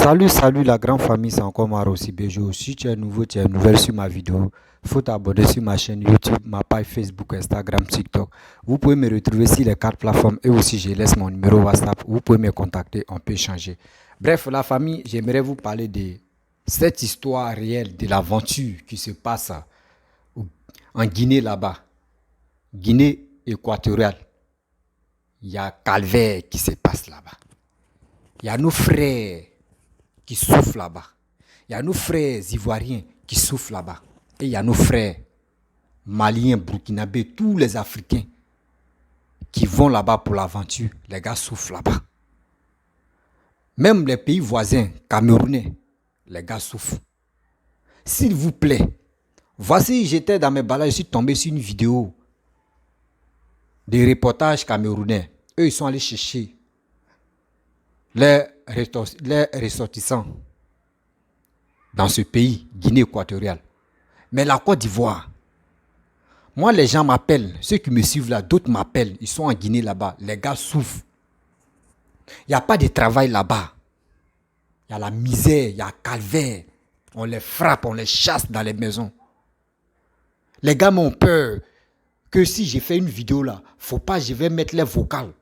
Salut la grande famille, c'est encore Maro Sibejo. Si tu es nouveau, tu es nouvelle sur ma vidéo, faut t'abonner sur ma chaîne YouTube, ma page Facebook, Instagram, TikTok. Vous pouvez me retrouver sur les 4 plateformes et aussi je laisse mon numéro WhatsApp. Vous pouvez me contacter, on peut échanger. Bref, la famille, j'aimerais vous parler de cette histoire réelle, de l'aventure qui se passe en Guinée là-bas. Guinée équatoriale. Il y a calvaire qui se passe là-bas. Il y a nos frères qui souffrent là-bas. Il y a nos frères ivoiriens qui souffrent là-bas. Et il y a nos frères maliens, burkinabés, tous les Africains qui vont là-bas pour l'aventure. Les gars souffrent là-bas. Même les pays voisins, camerounais, les gars souffrent. S'il vous plaît, voici, j'étais dans mes balades, je suis tombé sur une vidéo des reportages camerounais. Eux, ils sont allés chercher les ressortissants dans ce pays, Guinée équatoriale. Mais la Côte d'Ivoire, moi les gens m'appellent, ceux qui me suivent là, d'autres m'appellent, ils sont en Guinée là-bas, les gars souffrent. Il n'y a pas de travail là-bas. Il y a la misère, il y a le calvaire. On les frappe, on les chasse dans les maisons. Les gars m'ont peur que si j'ai fait une vidéo là, faut pas, je vais mettre les vocales.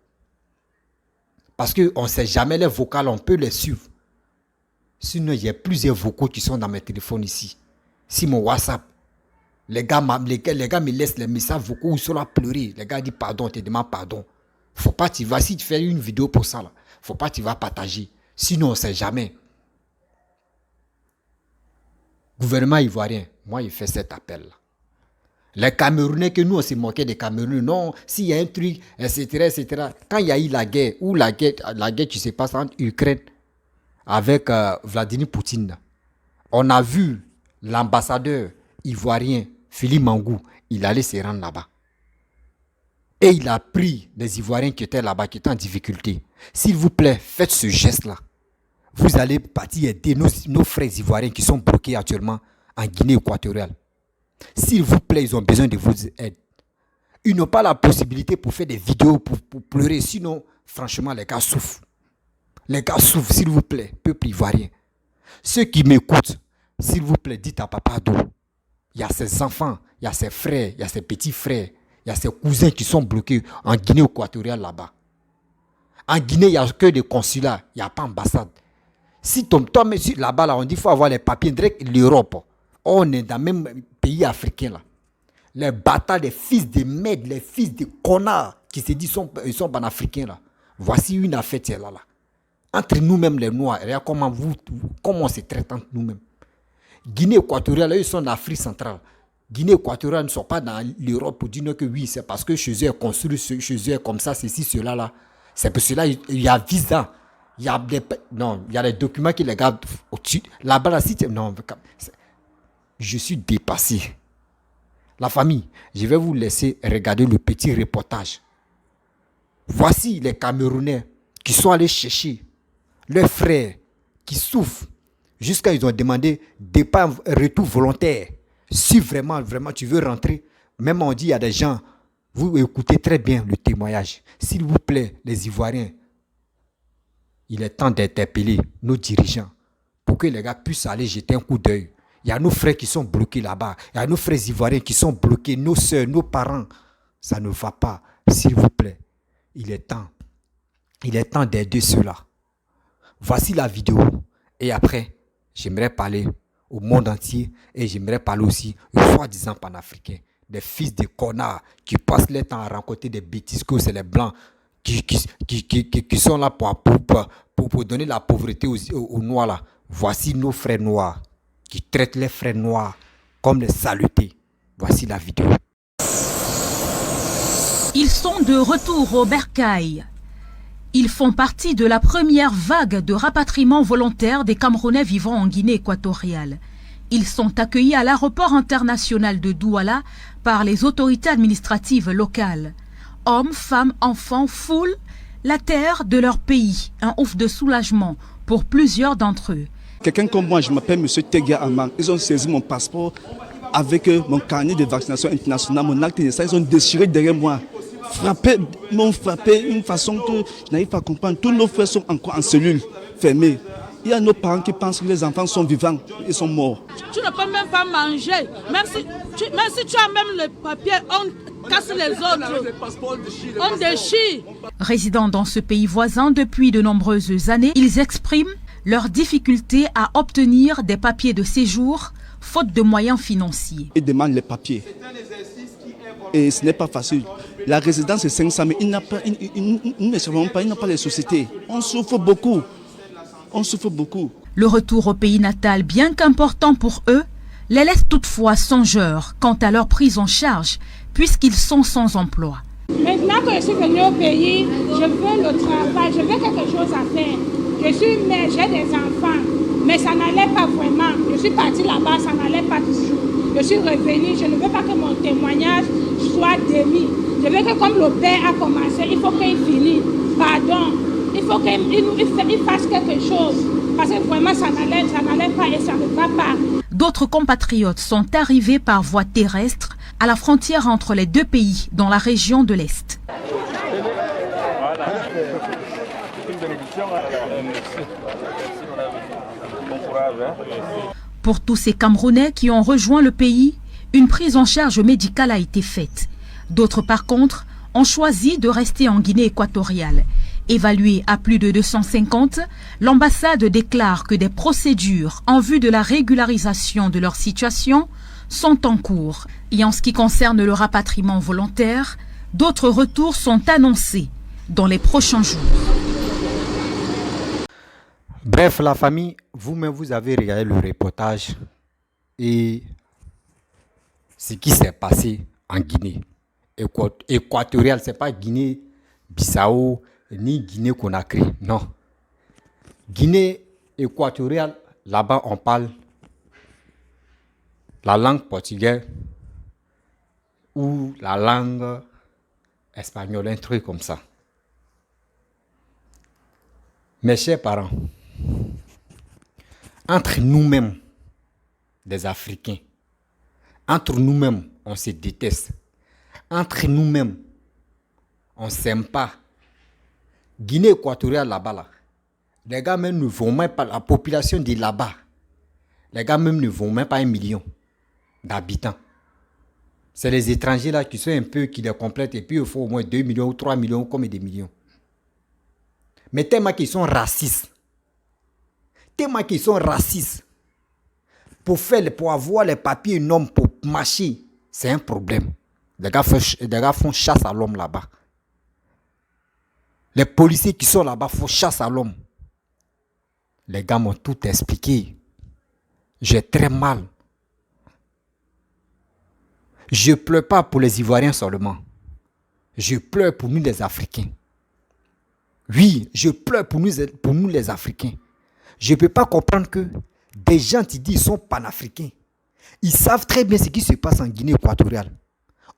Parce qu'on ne sait jamais les vocales, on peut les suivre. Sinon, il y a plusieurs vocaux qui sont dans mes téléphones ici. Si mon WhatsApp, les gars me laissent les messages vocaux où ils sont là à pleurer. Les gars disent pardon, te demandent pardon. Faut pas, tu vas, si tu fais une vidéo pour ça, là, faut pas, tu vas partager. Sinon, on ne sait jamais. Gouvernement ivoirien, moi, il fait cet appel-là. Les Camerounais, que nous, on s'est moqué des Camerounais. Non, s'il y a un truc, etc., etc. Quand il y a eu la guerre, ou la guerre qui se passe entre Ukraine avec Vladimir Poutine, on a vu l'ambassadeur ivoirien, Philippe Mangou, il allait se rendre là-bas. Et il a pris les Ivoiriens qui étaient là-bas, qui étaient en difficulté. S'il vous plaît, faites ce geste-là. Vous allez partir aider nos frères ivoiriens qui sont bloqués actuellement en Guinée équatoriale. S'il vous plaît, ils ont besoin de votre aide. Ils n'ont pas la possibilité pour faire des vidéos, pour pleurer. Sinon, franchement, les gars souffrent. Les gars souffrent, s'il vous plaît, peuple ivoirien. Ceux qui m'écoutent, s'il vous plaît, dites à Papa Do. Il y a ses enfants, il y a ses frères, il y a ses petits frères, il y a ses cousins qui sont bloqués en Guinée équatoriale là-bas. En Guinée, il n'y a que des consulats, il n'y a pas d'ambassade. Si toi, là-bas, là, on dit qu'il faut avoir les papiers direct l'Europe. On est dans le même pays africain là. Les bâtards, les fils de merde, les fils de connards qui se disent ils sont panafricains là. Voici une affaire là. Entre nous-mêmes les Noirs, regarde comment on se traite entre nous-mêmes. Guinée équatoriale, ils sont en Afrique centrale. Guinée équatoriale ne sont pas dans l'Europe pour dire que oui, c'est parce que chez eux est construit, chez eux est comme ça, ceci, cela là. C'est pour cela il y a visa. Il y a des documents qui les gardent au-dessus. Là-bas, là, non, je suis dépassé. La famille, je vais vous laisser regarder le petit reportage. Voici les Camerounais qui sont allés chercher leurs frères qui souffrent jusqu'à ils ont demandé départ retour volontaire. Si vraiment tu veux rentrer, même on dit il y a des gens, vous écoutez très bien le témoignage. S'il vous plaît, les Ivoiriens, il est temps d'interpeller nos dirigeants pour que les gars puissent aller jeter un coup d'œil. Il y a nos frères qui sont bloqués là-bas. Il y a nos frères ivoiriens qui sont bloqués, nos soeurs, nos parents. Ça ne va pas. S'il vous plaît, il est temps. Il est temps d'aider ceux-là. Voici la vidéo. Et après, j'aimerais parler au monde entier et j'aimerais parler aussi aux soi-disant panafricains. Des fils de connards qui passent leur temps à rencontrer des bêtises que c'est les blancs qui sont là pour donner la pauvreté aux noirs là. Voici nos frères noirs qui traitent les frères noirs comme des saletés. Voici la vidéo. Ils sont de retour au Bercail. Ils font partie de la première vague de rapatriement volontaire des Camerounais vivant en Guinée équatoriale. Ils sont accueillis à l'aéroport international de Douala par les autorités administratives locales. Hommes, femmes, enfants foulent la terre de leur pays. Un ouf de soulagement pour plusieurs d'entre eux. Quelqu'un comme moi, je m'appelle M. Tegia Amang. Ils ont saisi mon passeport avec mon carnet de vaccination internationale, mon acte de ça. Ils ont déchiré derrière moi. M'ont frappé d'une façon que je n'arrive pas à comprendre. Tous nos frères sont encore en cellule, fermés. Il y a nos parents qui pensent que les enfants sont vivants, ils sont morts. Tu ne peux même pas manger. Même si tu as même le papier, on casse les autres. On déchire. Résidant dans ce pays voisin depuis de nombreuses années, ils expriment leur difficulté à obtenir des papiers de séjour, faute de moyens financiers. Ils demandent les papiers. Et ce n'est pas facile. La résidence est 500 000. Ils ne savent pas, ils n'ont pas les sociétés. On souffre beaucoup. On souffre beaucoup. Le retour au pays natal, bien qu'important pour eux, les laisse toutefois songeurs quant à leur prise en charge, puisqu'ils sont sans emploi. Maintenant que je suis venue au pays, je veux le travail, je veux quelque chose à faire. Je suis mère, j'ai des enfants, mais ça n'allait pas vraiment. Je suis partie là-bas, ça n'allait pas toujours. Je suis revenue, je ne veux pas que mon témoignage soit démis. Je veux que comme le père a commencé, il faut qu'il finisse. Pardon, il faut qu'il fasse quelque chose. Parce que vraiment, ça n'allait pas et ça ne va pas. D'autres compatriotes sont arrivés par voie terrestre à la frontière entre les deux pays dans la région de l'Est. Pour tous ces Camerounais qui ont rejoint le pays, une prise en charge médicale a été faite. D'autres, par contre, ont choisi de rester en Guinée équatoriale. Évaluée à plus de 250, l'ambassade déclare que des procédures en vue de la régularisation de leur situation sont en cours. Et en ce qui concerne le rapatriement volontaire, d'autres retours sont annoncés dans les prochains jours. Bref, la famille, vous-même, vous avez regardé le reportage et ce qui s'est passé en Guinée équatoriale. Ce n'est pas Guinée-Bissau ni Guinée-Conakry, non. Guinée équatoriale, là-bas, on parle la langue portugaise ou la langue espagnole, un truc comme ça. Mes chers parents, entre nous-mêmes, des Africains, entre nous-mêmes, on se déteste. Entre nous-mêmes, on ne s'aime pas. Guinée équatoriale là-bas, là, les gars même ne vont même pas, la population de là-bas, les gars même ne vont même pas 1 million d'habitants. C'est les étrangers là qui sont un peu, qui les complètent et puis il faut au moins 2 millions ou 3 millions, comme des millions. Mais tellement qu'ils sont racistes. Tellement qu'ils sont racistes. Pour avoir les papiers énormes pour marcher, c'est un problème. Les gars font chasse à l'homme là-bas. Les policiers qui sont là-bas font chasse à l'homme. Les gars m'ont tout expliqué. J'ai très mal. Je ne pleure pas pour les Ivoiriens seulement. Je pleure pour nous les Africains. Oui, je pleure pour nous les Africains. Je ne peux pas comprendre que des gens qui disent qu'ils sont panafricains. Ils savent très bien ce qui se passe en Guinée équatoriale.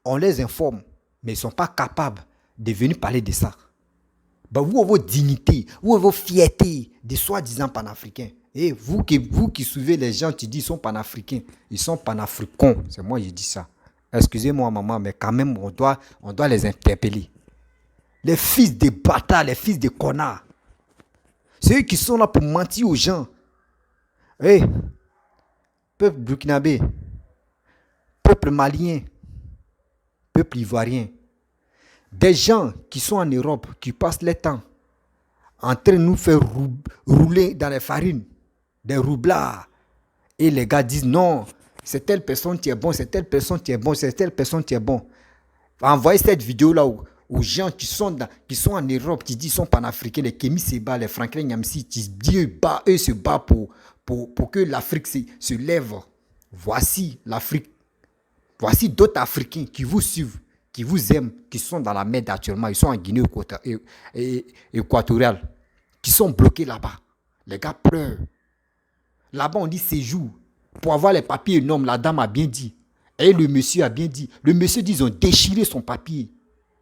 On les informe, mais ils ne sont pas capables de venir parler de ça. Ben, vous avez votre dignité, vous avez votre fierté de soi-disant panafricains. Et vous qui suivez les gens qui disent qu'ils sont panafricains, ils sont panafricains. C'est moi qui dis ça. Excusez-moi maman, mais quand même on doit les interpeller. Les fils de bâtards, les fils de connards. Ceux qui sont là pour mentir aux gens. Hey, peuple burkinabé, peuple malien, peuple ivoirien. Des gens qui sont en Europe, qui passent le temps en train de nous faire rouler dans les farines, des roublards. Et les gars disent non, c'est telle personne qui est bon, c'est telle personne qui est bon, c'est telle personne qui est bon. Envoyez cette vidéo-là aux gens qui sont en Europe, qui disent qu'ils sont panafricains, les Kémy Séba, les Franklin Nyamsi, qui disent eux se battent pour que l'Afrique se lève. Voici l'Afrique. Voici d'autres Africains qui vous suivent, qui vous aiment, qui sont dans la merde actuellement. Ils sont en Guinée équatoriale, qui sont bloqués là-bas. Les gars pleurent. Là-bas, on dit séjour. Pour avoir les papiers énormes, la dame a bien dit. Et le monsieur a bien dit. Le monsieur dit qu'ils ont déchiré son papier,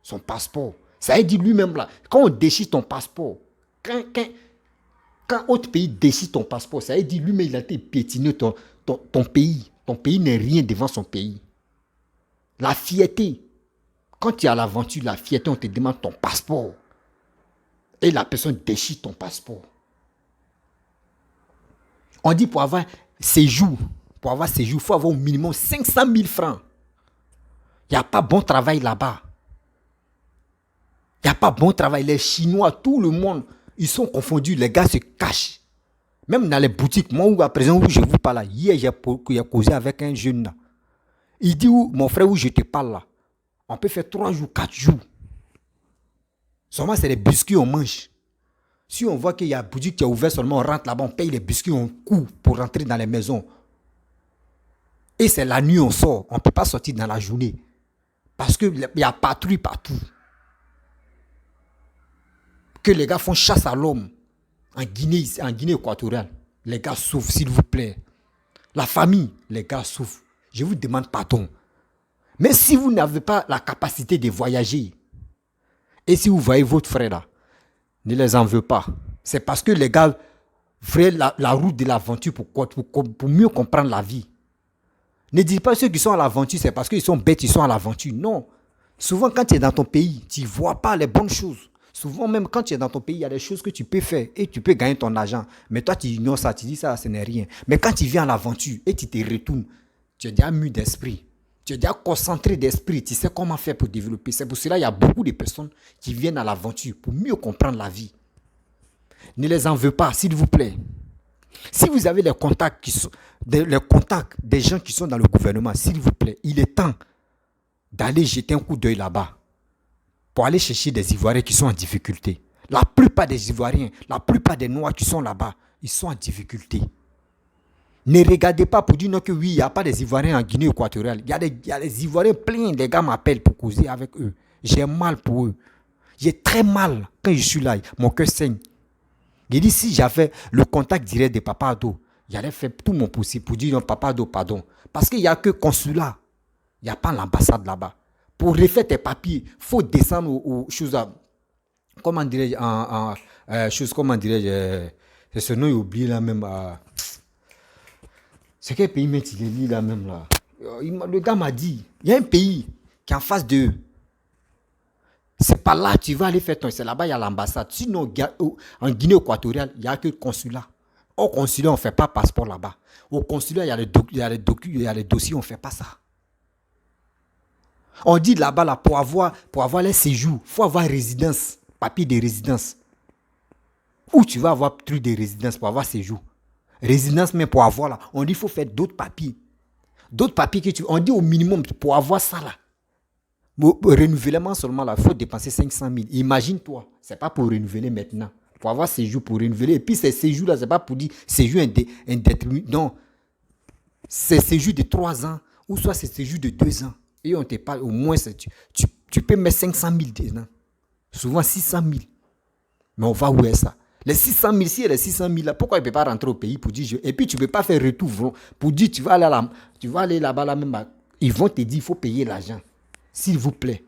son passeport. Ça veut dire lui-même là. Quand on déchire ton passeport, quand autre pays déchire ton passeport, ça veut dire lui-même il a été piétiné ton pays. Ton pays n'est rien devant son pays. La fierté. Quand tu es à l'aventure, la fierté, on te demande ton passeport. Et la personne déchire ton passeport. On dit pour avoir séjour, il faut avoir au minimum 500 000 francs. Il n'y a pas bon travail là-bas. Il n'y a pas bon travail. Les Chinois, tout le monde, ils sont confondus. Les gars se cachent. Même dans les boutiques, moi, à présent, où je vous parle là, hier, j'ai causé avec un jeune là. Il dit, mon frère, où je te parle là, on peut faire 3 jours, 4 jours. Seulement, c'est les biscuits on mange. Si on voit qu'il y a une boutique qui est ouverte seulement, on rentre là-bas, on paye les biscuits, on court pour rentrer dans les maisons. Et c'est la nuit, on sort. On ne peut pas sortir dans la journée. Parce qu'il y a patrouille partout. Que les gars font chasse à l'homme en Guinée équatoriale. Les gars souffrent, s'il vous plaît. La famille, les gars souffrent. Je vous demande pardon. Mais si vous n'avez pas la capacité de voyager, et si vous voyez votre frère là, ne les en veux pas. C'est parce que les gars feraient la route de l'aventure pour mieux comprendre la vie. Ne dites pas ceux qui sont à l'aventure, c'est parce qu'ils sont bêtes, ils sont à l'aventure. Non. Souvent, quand tu es dans ton pays, tu ne vois pas les bonnes choses. Souvent, même quand tu es dans ton pays, il y a des choses que tu peux faire et tu peux gagner ton argent. Mais toi, tu ignores ça, tu dis ça, ce n'est rien. Mais quand tu viens à l'aventure et tu te retournes, tu es déjà mu d'esprit. Tu es déjà concentré d'esprit. Tu sais comment faire pour développer. C'est pour cela qu'il y a beaucoup de personnes qui viennent à l'aventure pour mieux comprendre la vie. Ne les en veux pas, s'il vous plaît. Si vous avez les contacts des gens qui sont dans le gouvernement, s'il vous plaît, il est temps d'aller jeter un coup d'œil là-bas pour aller chercher des Ivoiriens qui sont en difficulté. La plupart des Ivoiriens, la plupart des Noirs qui sont là-bas, ils sont en difficulté. Ne regardez pas pour dire non que oui, il n'y a pas des Ivoiriens en Guinée équatoriale. Il y a des Ivoiriens pleins, les gars m'appellent pour causer avec eux. J'ai mal pour eux. J'ai très mal quand je suis là, mon cœur saigne. J'ai dit, si j'avais le contact direct de Papa Ado, j'allais faire tout mon possible pour dire non, Papa Ado, pardon. Parce qu'il n'y a que consulat. Il n'y a pas l'ambassade là-bas. Pour refaire tes papiers, il faut descendre aux choses. Comment dirais-je comment dirais-je c'est ce nom, j'ai oublié là même. C'est quel pays mais il est dit là même là. Le gars m'a dit, il y a un pays qui est en face d'eux. C'est pas là tu vas aller faire ton... C'est là-bas, il y a l'ambassade. Sinon, en Guinée équatoriale, il n'y a que le consulat. Au consulat, on ne fait pas passeport là-bas. Au consulat, il y a les dossiers, on ne fait pas ça. On dit là-bas, là, pour avoir les séjours, il faut avoir résidence, papier de résidence. Où tu vas avoir truc de résidence pour avoir séjour. Résidence, mais pour avoir là, on dit qu'il faut faire d'autres papiers. D'autres papiers que on dit au minimum pour avoir ça là. Renouvellement seulement là, il faut dépenser 500 000. Imagine-toi, ce n'est pas pour renouveler maintenant. Pour avoir séjour, pour renouveler. Et puis ces séjours là, ce n'est pas pour dire séjour indéterminé. Non. C'est séjour de 3 ans ou soit c'est séjour de 2 ans. Et on te parle, au moins, tu peux mettre 500 000 dedans. Souvent 600 000. Mais on va où est ça? Les 600 000, si il y a les 600 000 là, pourquoi il ne peut pas rentrer au pays pour dire... Et puis tu ne peux pas faire retour pour dire tu vas aller là-bas là même. Ils vont te dire il faut payer l'argent. S'il vous plaît.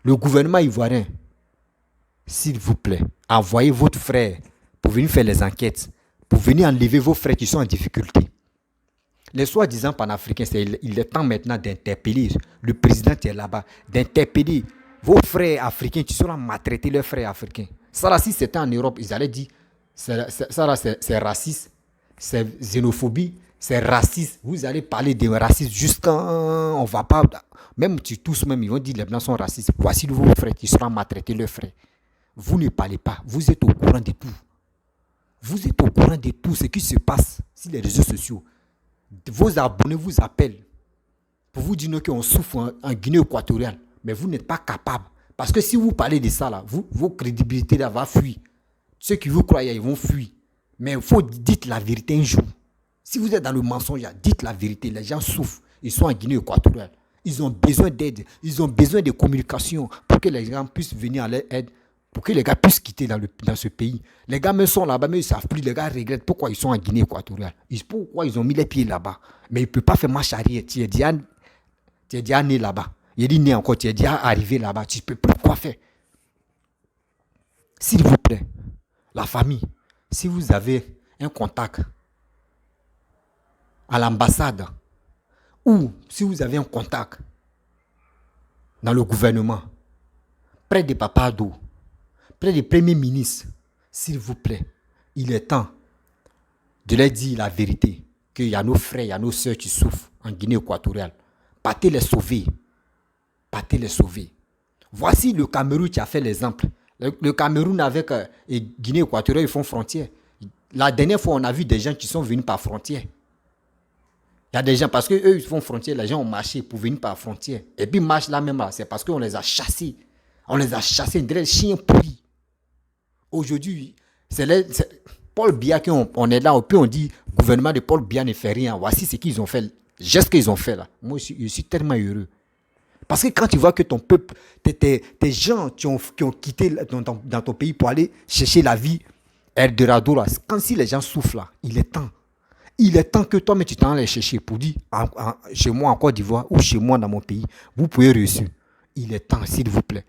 Le gouvernement ivoirien, s'il vous plaît, envoyez votre frère pour venir faire les enquêtes, pour venir enlever vos frères qui sont en difficulté. Les soi-disant panafricains, il est temps maintenant d'interpeller le président qui est là-bas, d'interpeller vos frères africains qui sont là maltraités leurs frères africains. Ça là, si c'était en Europe, ils allaient dire, ça là, c'est raciste, c'est xénophobie, c'est raciste. Vous allez parler de racisme jusqu'à... On va pas... Même tous même, ils vont dire les blancs sont racistes. Voici vos frères qui seront maltraités leurs frères. Vous ne parlez pas, vous êtes au courant de tout. Vous êtes au courant de tout ce qui se passe sur les réseaux sociaux. Vos abonnés vous appellent pour vous dire qu'on souffre en Guinée équatoriale. Mais vous n'êtes pas capable. Parce que si vous parlez de ça, là, vos crédibilités là, vont fuir. Ceux qui vous croient, ils vont fuir. Mais il faut dire la vérité un jour. Si vous êtes dans le mensonge, dites la vérité. Les gens souffrent. Ils sont en Guinée équatoriale. Ils ont besoin d'aide. Ils ont besoin de communication pour que les gens puissent venir à leur aide. Pour que les gars puissent quitter dans ce pays. Les gars même sont là-bas, mais ils ne savent plus. Les gars regrettent pourquoi ils sont en Guinée équatoriale. Pourquoi ils ont mis les pieds là-bas. Mais ils ne peuvent pas faire marche arrière. Tu es déjà né là-bas. Il dit né encore, tu es déjà arrivé là-bas. Tu ne peux plus quoi faire. S'il vous plaît, la famille, si vous avez un contact à l'ambassade ou si vous avez un contact dans le gouvernement, près de Papa Ado, près du Premier ministre, s'il vous plaît, il est temps Je leur dis la vérité, qu'il y a nos frères, il y a nos sœurs qui souffrent en Guinée équatoriale. Partez les sauver. Partez les sauver. Voici le Cameroun qui a fait l'exemple. Le Cameroun avec Guinée équatoriale, ils font frontière. La dernière fois, on a vu des gens qui sont venus par frontière. Il y a des gens, parce qu'eux, ils font frontière, les gens ont marché pour venir par frontière. Et puis, ils marchent là même, là, c'est parce qu'on les a chassés. On les a chassés, des chiens pourris. Aujourd'hui, Paul Biya on est là, et puis on dit, le gouvernement de Paul Biya ne fait rien. Voici ce qu'ils ont fait, le geste qu'ils ont fait là. Moi, je suis tellement heureux. Parce que quand tu vois que ton peuple, tes gens qui ont quitté dans ton pays pour aller chercher la vie, Eldorado là, quand si les gens souffrent là, il est temps. Il est temps que toi-même tu t'en ailles chercher pour dire, chez moi en Côte d'Ivoire ou chez moi dans mon pays, vous pouvez réussir. Il est temps, s'il vous plaît.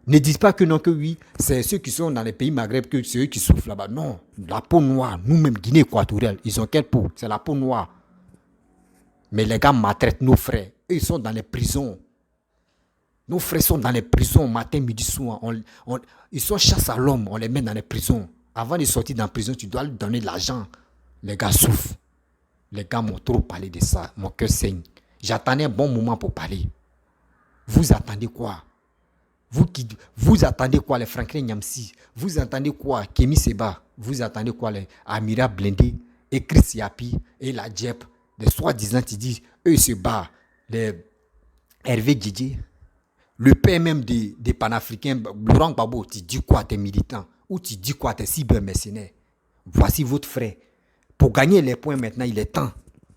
Ne dites pas que non, que oui, c'est ceux qui sont dans les pays Maghreb, que c'est eux qui souffrent là-bas. Non, la peau noire, nous-mêmes, Guinée équatoriale, ils ont quelle peau? C'est la peau noire. Mais les gars maltraitent nos frères. Eux, ils sont dans les prisons. Nos frères sont dans les prisons matin, midi, soir. Ils sont chasse à l'homme, on les met dans les prisons. Avant de sortir dans la prison, tu dois lui donner de l'argent. Les gars souffrent. Les gars m'ont trop parlé de ça. Mon cœur saigne. J'attendais un bon moment pour parler. Vous attendez quoi? Vous attendez quoi, les Franklin Nyamsi? Vous attendez quoi, Kémy Seba? Vous attendez quoi, les Amira Blindé et Chris Yapi et la Djep? Les soi-disant, ils disent, eux ils se battent. Les Hervé Djidji, le père même des panafricains, Laurent Gbagbo, tu dis quoi à tes militants? Ou tu dis quoi à tes cybermercenaires? Voici votre frère. Pour gagner les points maintenant, il est temps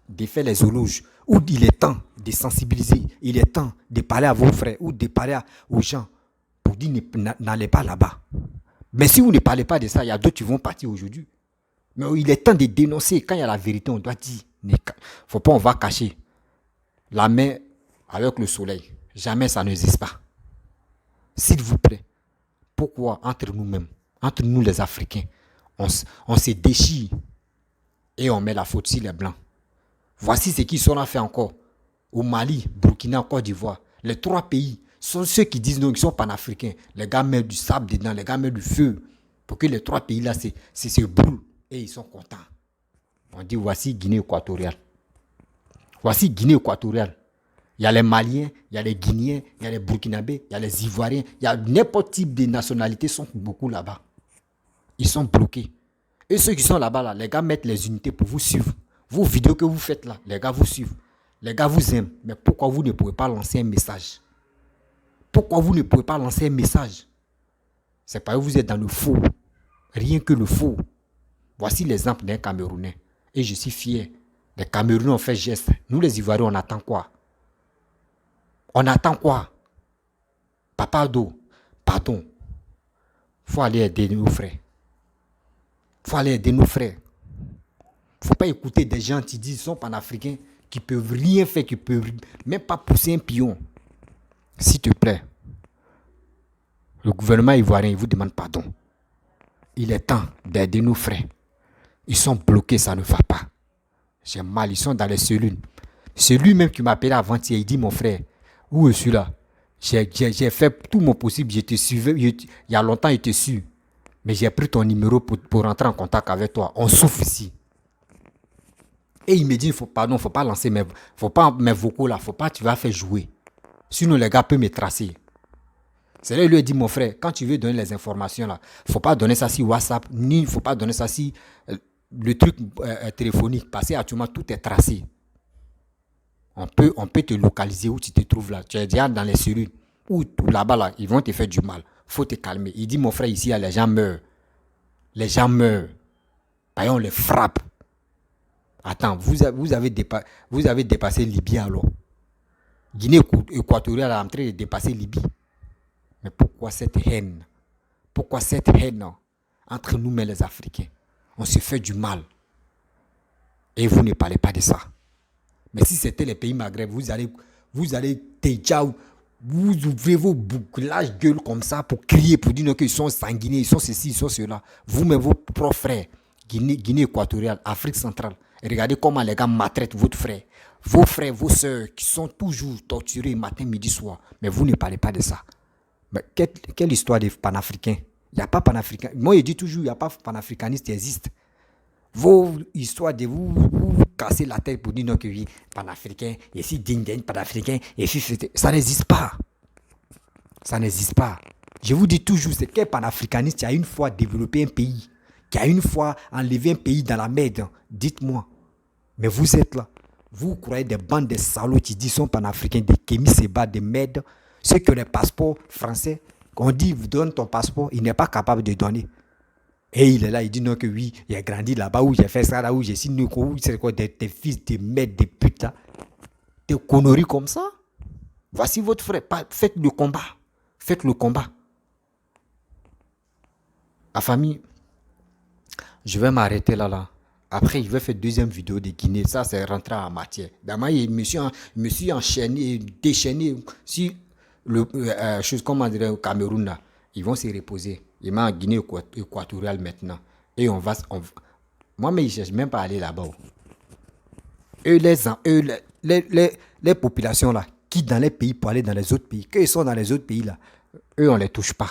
de faire les éloges. Ou il est temps de sensibiliser. Il est temps de parler à vos frères ou de parler aux gens pour dire n'allez pas là-bas. Mais si vous ne parlez pas de ça, il y a d'autres qui vont partir aujourd'hui. Mais il est temps de dénoncer. Quand il y a la vérité, on doit dire. Il ne faut pas, on va cacher. La main avec le soleil. Jamais ça n'existe pas. S'il vous plaît, pourquoi entre nous-mêmes, entre nous les Africains, on se déchire et on met la faute sur les Blancs? Voici ce qu'ils sont là fait encore. Au Mali, Burkina, Côte d'Ivoire. Les trois pays sont ceux qui disent non, ils sont panafricains. Les gars mettent du sable dedans, les gars mettent du feu. Pour que les trois pays là se brûlent. Et ils sont contents. On dit voici Guinée équatoriale. Voici Guinée équatoriale. Il y a les Maliens, il y a les Guinéens, il y a les Burkinabés, il y a les Ivoiriens. Il y a n'importe type de nationalité sont beaucoup là-bas. Ils sont bloqués. Et ceux qui sont là-bas, là, les gars mettent les unités pour vous suivre. Vos vidéos que vous faites là, les gars vous suivent. Les gars vous aiment. Mais pourquoi vous ne pouvez pas lancer un message? Pourquoi vous ne pouvez pas lancer un message? C'est parce que vous êtes dans le faux. Rien que le faux. Voici l'exemple d'un Camerounais. Et je suis fier. Les Camerounais ont fait geste. Nous les Ivoiriens, on attend quoi? On attend quoi? Papa Do, pardon. Il faut aller aider nos frères. Il faut aller aider nos frères. Il ne faut pas écouter des gens qui disent qu'ils sont panafricains, qui ne peuvent rien faire, qui ne peuvent même pas pousser un pion. S'il te plaît, le gouvernement ivoirien, il vous demande pardon. Il est temps d'aider nos frères. Ils sont bloqués, ça ne va pas. J'ai mal, ils sont dans les cellules. C'est lui-même qui m'a appelé avant-hier, il dit mon frère, où je suis là? J'ai fait tout mon possible, je te suivais, il y a longtemps, je te suis. Mais j'ai pris ton numéro pour rentrer en contact avec toi. On souffre ici. Et il me dit, faut pas lancer faut pas mes vocaux là, faut pas, tu vas faire jouer. Sinon les gars peuvent me tracer. C'est là, il lui a dit, mon frère, quand tu veux donner les informations là, faut pas donner ça sur WhatsApp, ni faut pas donner ça sur le truc téléphonique, parce qu'actuellement tout est tracé. On peut te localiser où tu te trouves là. Tu es déjà dans les cellules. Ou là-bas, là, ils vont te faire du mal. Il faut te calmer. Il dit, mon frère, ici, les gens meurent. Les gens meurent. On les frappe. Attends, vous avez dépassé Libye alors. Guinée équatoriale est en train de dépasser Libye. Mais pourquoi cette haine? Pourquoi cette haine entre nous, mais les Africains? On se fait du mal. Et vous ne parlez pas de ça. Mais si c'était les pays Maghreb, vous allez déjà, vous ouvrez vos bouclages gueules comme ça pour crier, pour dire qu'ils sont sanguinés, ils sont ceci, ils sont cela. Vous-même, vos propres frères, Guinée équatoriale, Afrique centrale, et regardez comment les gars maltraitent votre frère. Vos frères, vos soeurs qui sont toujours torturés matin, midi, soir. Mais vous ne parlez pas de ça. Mais quelle histoire des panafricains? Il n'y a pas panafricain. Moi, je dis toujours, il n'y a pas panafricaniste qui existe. Vos histoires de vous casser la tête pour dire non que oui, panafricain, et si ding panafricain, et si ça n'existe pas. Ça n'existe pas. Je vous dis toujours, c'est quel panafricaniste qui a une fois développé un pays, qui a une fois enlevé un pays dans la merde. Dites-moi. Mais vous êtes là. Vous croyez des bandes de salauds qui disent sont panafricains, des Kémy Séba, des merdes. Ceux qui ont les passeports français, on dit, donne ton passeport, il n'est pas capable de donner. Et il est là, il dit non que oui, il a grandi là-bas, où j'ai fait ça, là où j'ai signé, où c'est quoi, des fils de merde, des putes là. Des conneries comme ça. Voici votre frère, faites le combat. Faites le combat. La famille, je vais m'arrêter là. Après, je vais faire deuxième vidéo de Guinée. Ça, c'est rentrer en matière. D'abord, je me suis enchaîné, déchaîné sur le chose, comment dire, au Cameroun là. Ils vont se reposer. Ils m'ont en Guinée équatoriale maintenant. Et moi, mais je ne cherche même pas à aller là-bas. Les populations là, quittent dans les pays pour aller dans les autres pays. Quand ils sont dans les autres pays là, eux, on ne les touche pas.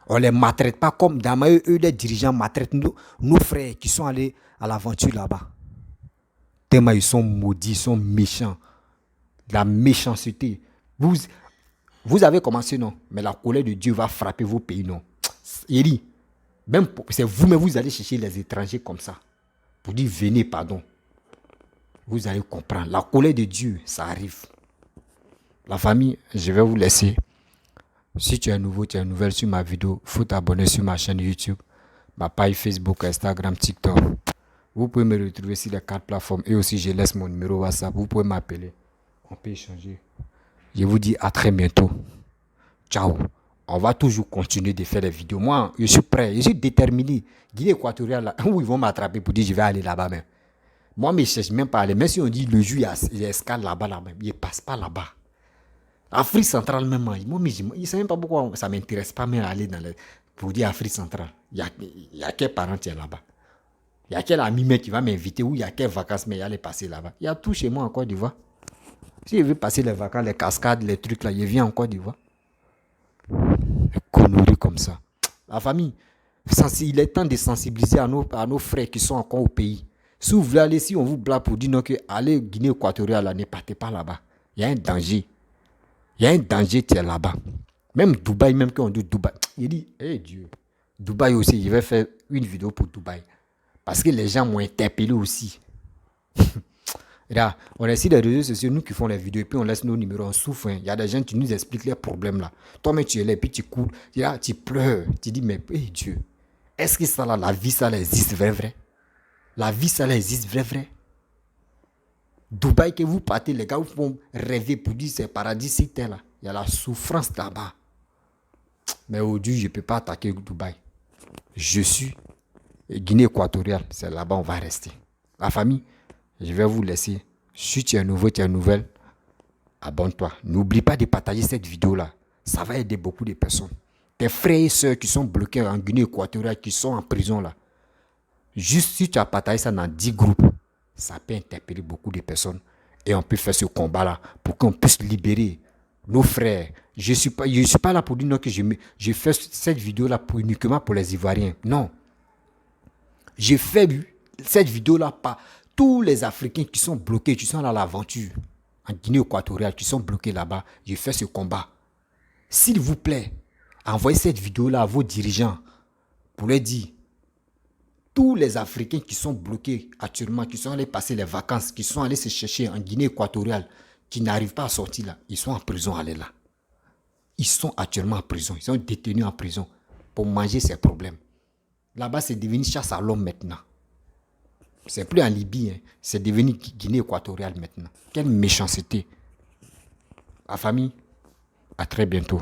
On ne les maltraite pas comme dans eux, les dirigeants maltraitent nos frères qui sont allés à l'aventure là-bas. Tellement ils sont maudits, ils sont méchants. La méchanceté. Vous avez commencé, non? Mais la colère de Dieu va frapper vos pays, non? Il dit, même c'est vous-même, vous allez chercher les étrangers comme ça. Pour dire, venez, pardon. Vous allez comprendre. La colère de Dieu, ça arrive. La famille, je vais vous laisser. Si tu es nouveau, tu es nouvelle sur ma vidéo, il faut t'abonner sur ma chaîne YouTube, ma page Facebook, Instagram, TikTok. Vous pouvez me retrouver sur les 4 plateformes et aussi je laisse mon numéro WhatsApp. Vous pouvez m'appeler. On peut échanger. Je vous dis à très bientôt. Ciao. On va toujours continuer de faire des vidéos. Moi, je suis prêt, je suis déterminé. Guinée équatoriale, là, où ils vont m'attraper pour dire je vais aller là-bas même. Moi, je ne cherche même pas à aller. Même si on dit le juge, il escale là-bas, il ne passe pas là-bas. Afrique centrale même, moi, je ne sais même pas pourquoi ça ne m'intéresse pas même aller pour dire Afrique centrale. Il y a quel parent qui est là-bas? Il y a quel ami qui va m'inviter ou il y a quelles vacances mais il y a les passer là-bas? Il y a tout chez moi en Côte d'Ivoire. Si je veux passer les vacances, les cascades, les trucs là, je viens en Côte d'Ivoire. Des conneries comme ça. La famille, il est temps de sensibiliser à nos frères qui sont encore au pays. Si vous voulez aller, si on vous blague pour dire non, que allez Guinée équatoriale, ne partez pas là-bas. Il y a un danger. Il y a un danger qui est là-bas. Même Dubaï, même quand on dit Dubaï, il dit, hey Dieu, Dubaï aussi, je vais faire une vidéo pour Dubaï. Parce que les gens m'ont interpellé aussi. Là, on est sur les réseaux sociaux, nous qui font les vidéos, et puis on laisse nos numéros, on souffre. Il y a des gens qui nous expliquent les problèmes là. Toi-même, tu es là, et puis tu cours, tu pleures. Tu dis, mais hey Dieu, est-ce que ça là, la vie, ça là, existe vrai? La vie, ça là, existe vrai? Dubaï, que vous partez, les gars, vous font rêver pour dire c'est paradis, c'est là. Il y a la souffrance là-bas. Mais aujourd'hui, je ne peux pas attaquer Dubaï. Je suis Guinée équatoriale, c'est là-bas on va rester. La famille, je vais vous laisser. Si tu es nouveau, tu es nouvelle, abonne-toi. N'oublie pas de partager cette vidéo-là. Ça va aider beaucoup de personnes. Tes frères et soeurs qui sont bloqués en Guinée équatoriale, qui sont en prison là. Juste si tu as partagé ça dans 10 groupes, ça peut interpeller beaucoup de personnes. Et on peut faire ce combat-là pour qu'on puisse libérer nos frères. Je ne suis pas là pour dire non, que je fais cette vidéo-là uniquement pour les Ivoiriens. Non. J'ai fait cette vidéo-là par tous les Africains qui sont bloqués, qui sont à l'aventure, en Guinée équatoriale, qui sont bloqués là-bas. J'ai fait ce combat. S'il vous plaît, envoyez cette vidéo-là à vos dirigeants pour leur dire, tous les Africains qui sont bloqués actuellement, qui sont allés passer les vacances, qui sont allés se chercher en Guinée équatoriale, qui n'arrivent pas à sortir là, ils sont en prison, allez là. Ils sont actuellement en prison, ils sont détenus en prison pour manger ces problèmes. Là-bas, c'est devenu chasse à l'homme maintenant. C'est plus en Libye, hein. C'est devenu Guinée équatoriale maintenant. Quelle méchanceté. La famille, à très bientôt.